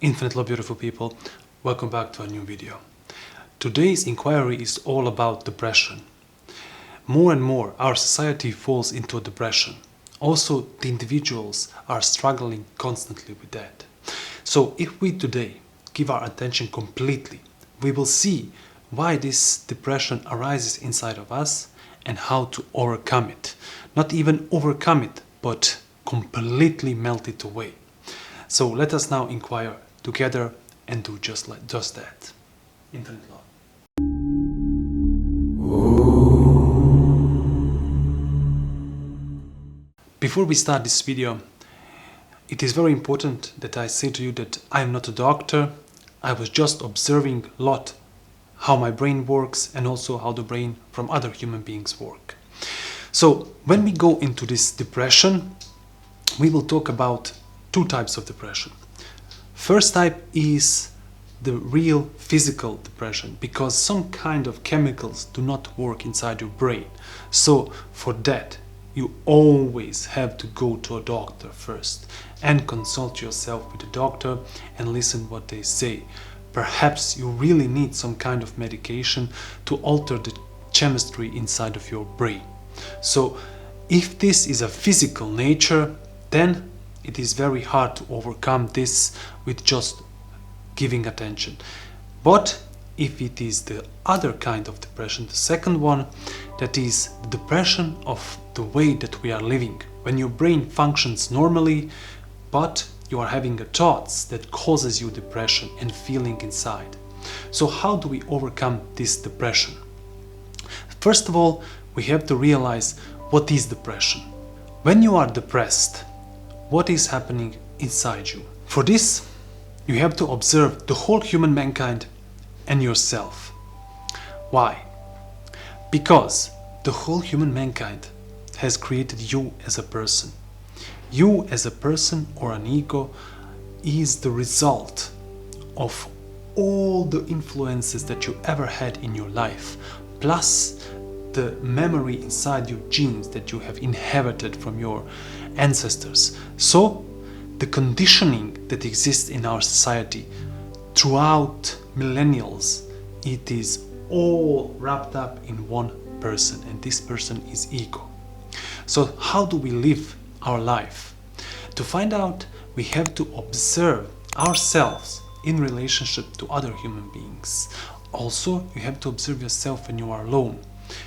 Infinite love, beautiful people. Welcome back to a new video. Today's inquiry is all about depression. More and more our society falls into depression. Also, the individuals are struggling constantly with that. So if we today give our attention completely, we will see why this depression arises inside of us and how to overcome it. Not even overcome it, but completely melt it away. So let us now inquire together and do just that. Infinite love. Before we start this video, it is very important that I say to you that I am not a doctor. I was just observing a lot how my brain works and also how the brain from other human beings work. So when we go into this depression, we will talk about two types of depression. First type is the real physical depression, because some kind of chemicals do not work inside your brain. So for that, you always have to go to a doctor first and consult yourself with the doctor and listen what they say. Perhaps you really need some kind of medication to alter the chemistry inside of your brain. So if this is a physical nature, then it is very hard to overcome this with just giving attention. But if it is the other kind of depression, the second one, that is the depression of the way that we are living, when your brain functions normally, but you are having thoughts that causes you depression and feeling inside. So how do we overcome this depression? First of all, we have to realize what is depression. When you are depressed, what is happening inside you? For this, you have to observe the whole human mankind and yourself. Why? Because the whole human mankind has created you as a person. You as a person or an ego is the result of all the influences that you ever had in your life, plus the memory inside your genes that you have inherited from your ancestors. So the conditioning that exists in our society throughout millennials, it is all wrapped up in one person, and this person is ego. So how do we live our life? To find out, we have to observe ourselves in relationship to other human beings. Also, you have to observe yourself when you are alone.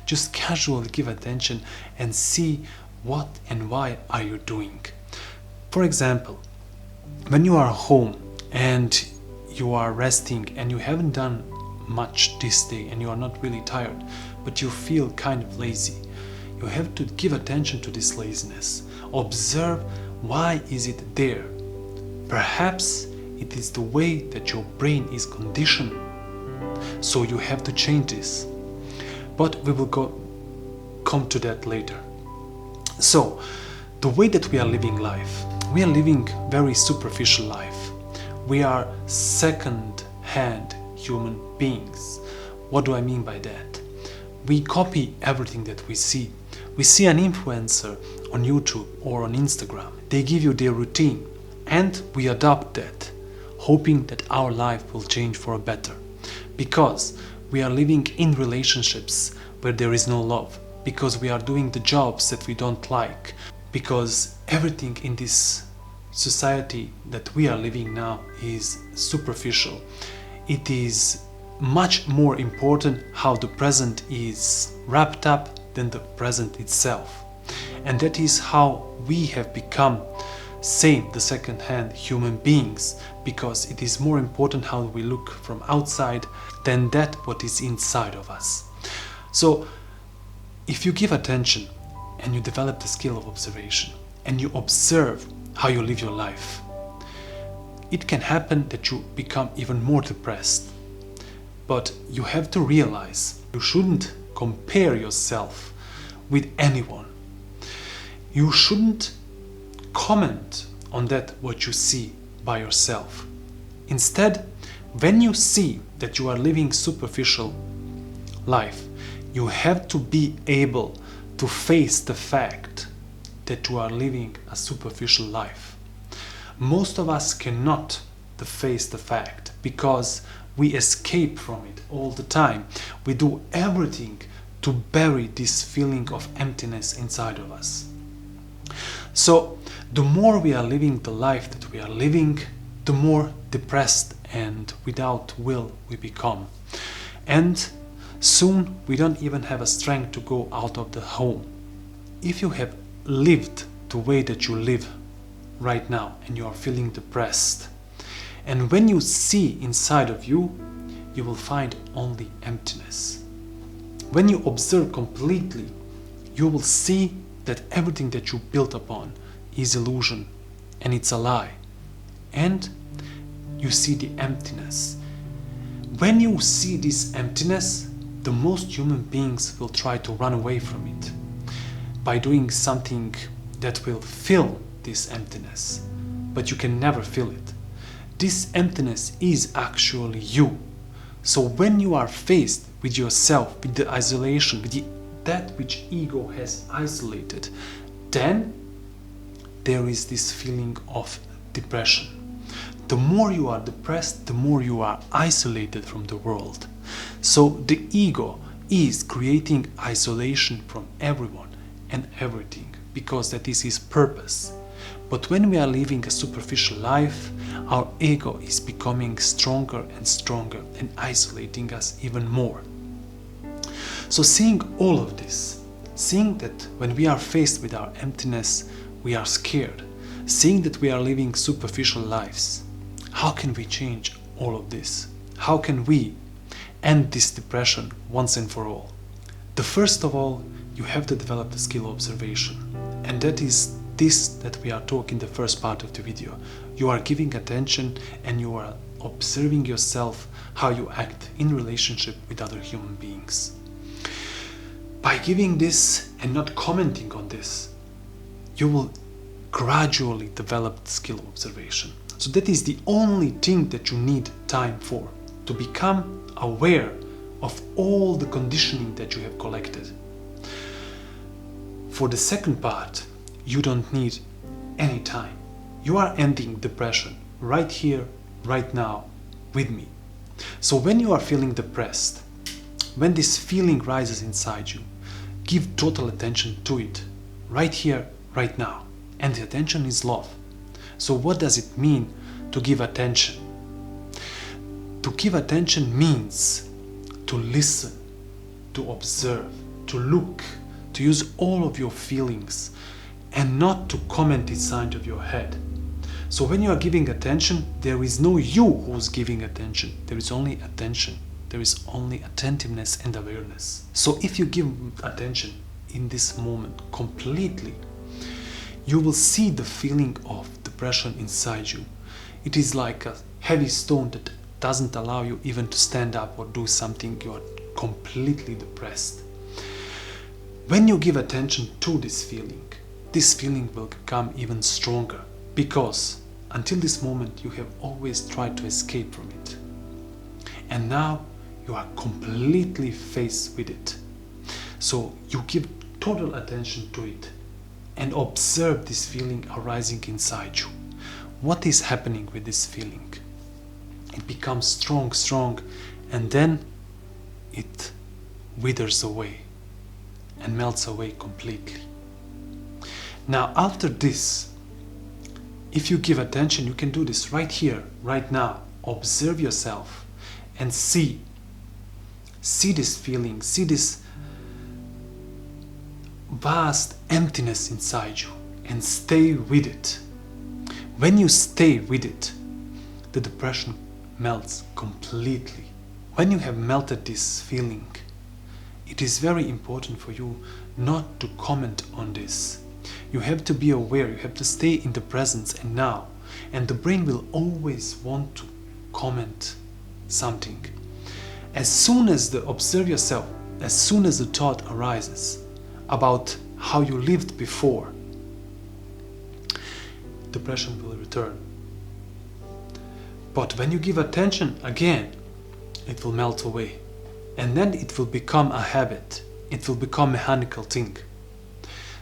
Just casually give attention and see what and why are you doing. For example, when you are home and you are resting and you haven't done much this day and you are not really tired, but you feel kind of lazy, you have to give attention to this laziness. Observe why is it there. Perhaps it is the way that your brain is conditioned. So you have to change this. But we will come to that later. So, the way that we are living life, we are living very superficial life. We are second-hand human beings. What do I mean by that? We copy everything that we see. We see an influencer on YouTube or on Instagram. They give you their routine and we adopt that, hoping that our life will change for a better. Because we are living in relationships where there is no love. Because we are doing the jobs that we don't like. Because everything in this society that we are living now is superficial. It is much more important how the present is wrapped up than the present itself. And that is how we have become the second-hand human beings, because it is more important how we look from outside than that what is inside of us. So if you give attention and you develop the skill of observation and you observe how you live your life, it can happen that you become even more depressed. But you have to realize you shouldn't compare yourself with anyone. You shouldn't comment on that what you see by yourself. Instead, when you see that you are living superficial life, you have to be able to face the fact that you are living a superficial life. Most of us cannot to face the fact, because we escape from it all the time. We do everything to bury this feeling of emptiness inside of us. So the more we are living the life that we are living, the more depressed and without will we become. And soon we don't even have a strength to go out of the home. If you have lived the way that you live right now and you are feeling depressed, and when you see inside of you, you will find only emptiness. When you observe completely, you will see that everything that you built upon is illusion and it's a lie. And you see the emptiness. When you see this emptiness, the most human beings will try to run away from it by doing something that will fill this emptiness, but you can never fill it. This emptiness is actually you. So when you are faced with yourself, with the isolation, with that which ego has isolated, then there is this feeling of depression. The more you are depressed, the more you are isolated from the world. So the ego is creating isolation from everyone and everything, because that is his purpose. But when we are living a superficial life, our ego is becoming stronger and stronger and isolating us even more. So seeing all of this, seeing that when we are faced with our emptiness, we are scared, seeing that we are living superficial lives, how can we change all of this? How can we end this depression once and for all? The first of all, you have to develop the skill of observation. And that is this that we are talking in the first part of the video. You are giving attention and you are observing yourself, how you act in relationship with other human beings. By giving this and not commenting on this, you will gradually develop the skill of observation. So that is the only thing that you need time for, to become aware of all the conditioning that you have collected. For the second part, you don't need any time. You are ending depression right here, right now, with me. So when you are feeling depressed, when this feeling rises inside you, give total attention to it, right here, right now. And the attention is love. So what does it mean to give attention? To give attention means to listen, to observe, to look, to use all of your feelings, and not to comment inside of your head. So when you are giving attention, there is no you who's giving attention. There is only attention. There is only attentiveness and awareness. So if you give attention in this moment completely, you will see the feeling of depression inside you. It is like a heavy stone that doesn't allow you even to stand up or do something. You are completely depressed. When you give attention to this feeling will become even stronger, because until this moment you have always tried to escape from it. And now you are completely faced with it. So you give total attention to it and observe this feeling arising inside you. What is happening with this feeling? It becomes strong, and then it withers away and melts away completely. Now after this, if you give attention, you can do this right here, right now. Observe yourself and see this feeling, see this vast emptiness inside you, and stay with it. When you stay with it, the depression melts completely. When you have melted this feeling, it is very important for you not to comment on this. You have to be aware, you have to stay in the presence and now. And the brain will always want to comment something. As soon as observe yourself, as soon as the thought arises about how you lived before, depression will return. But when you give attention again, it will melt away. And then it will become a habit. It will become a mechanical thing.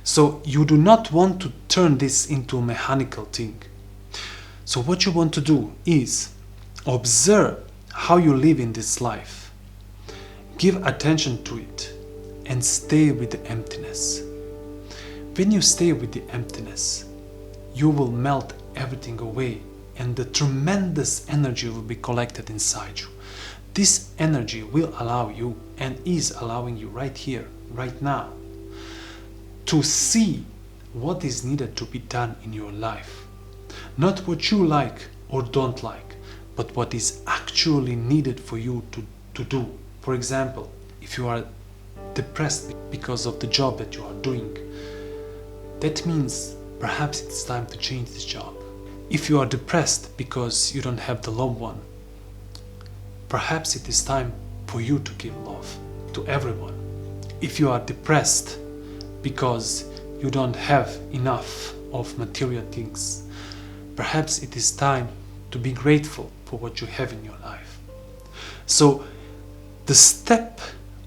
So you do not want to turn this into a mechanical thing. So what you want to do is observe how you live in this life. Give attention to it and stay with the emptiness. When you stay with the emptiness, you will melt everything away and the tremendous energy will be collected inside you. This energy will allow you, and is allowing you right here, right now, to see what is needed to be done in your life. Not what you like or don't like, but what is actually needed for you to do. For example, if you are depressed because of the job that you are doing, that means perhaps it's time to change this job. If you are depressed because you don't have the loved one, perhaps it is time for you to give love to everyone. If you are depressed because you don't have enough of material things, perhaps it is time to be grateful for what you have in your life. So the step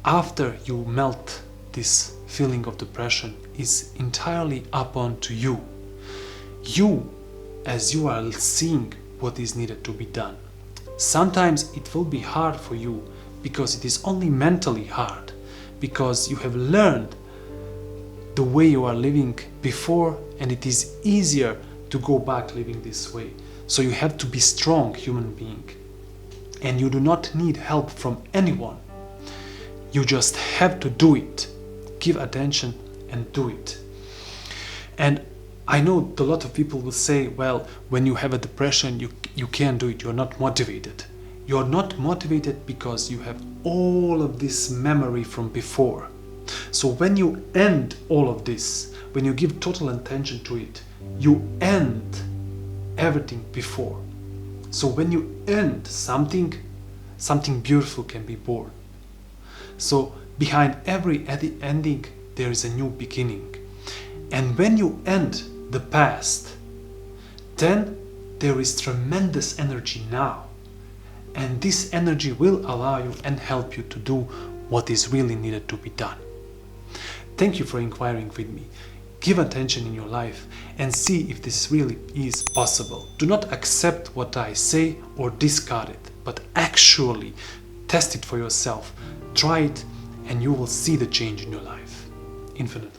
after you melt this feeling of depression is entirely upon to you. You, as you are seeing what is needed to be done. Sometimes it will be hard for you because it is only mentally hard, because you have learned the way you are living before and it is easier to go back living this way. So you have to be strong human being and you do not need help from anyone. You just have to do it. Give attention and do it. And I know a lot of people will say, well, when you have a depression, you can't do it, you're not motivated. You're not motivated because you have all of this memory from before. So when you end all of this, when you give total attention to it, you end everything before. So when you end something beautiful can be born. So behind every ending, there is a new beginning. And when you end the past, then there is tremendous energy now. And this energy will allow you and help you to do what is really needed to be done. Thank you for inquiring with me. Give attention in your life and see if this really is possible. Do not accept what I say or discard it, but actually test it for yourself. Try it and you will see the change in your life. Infinite.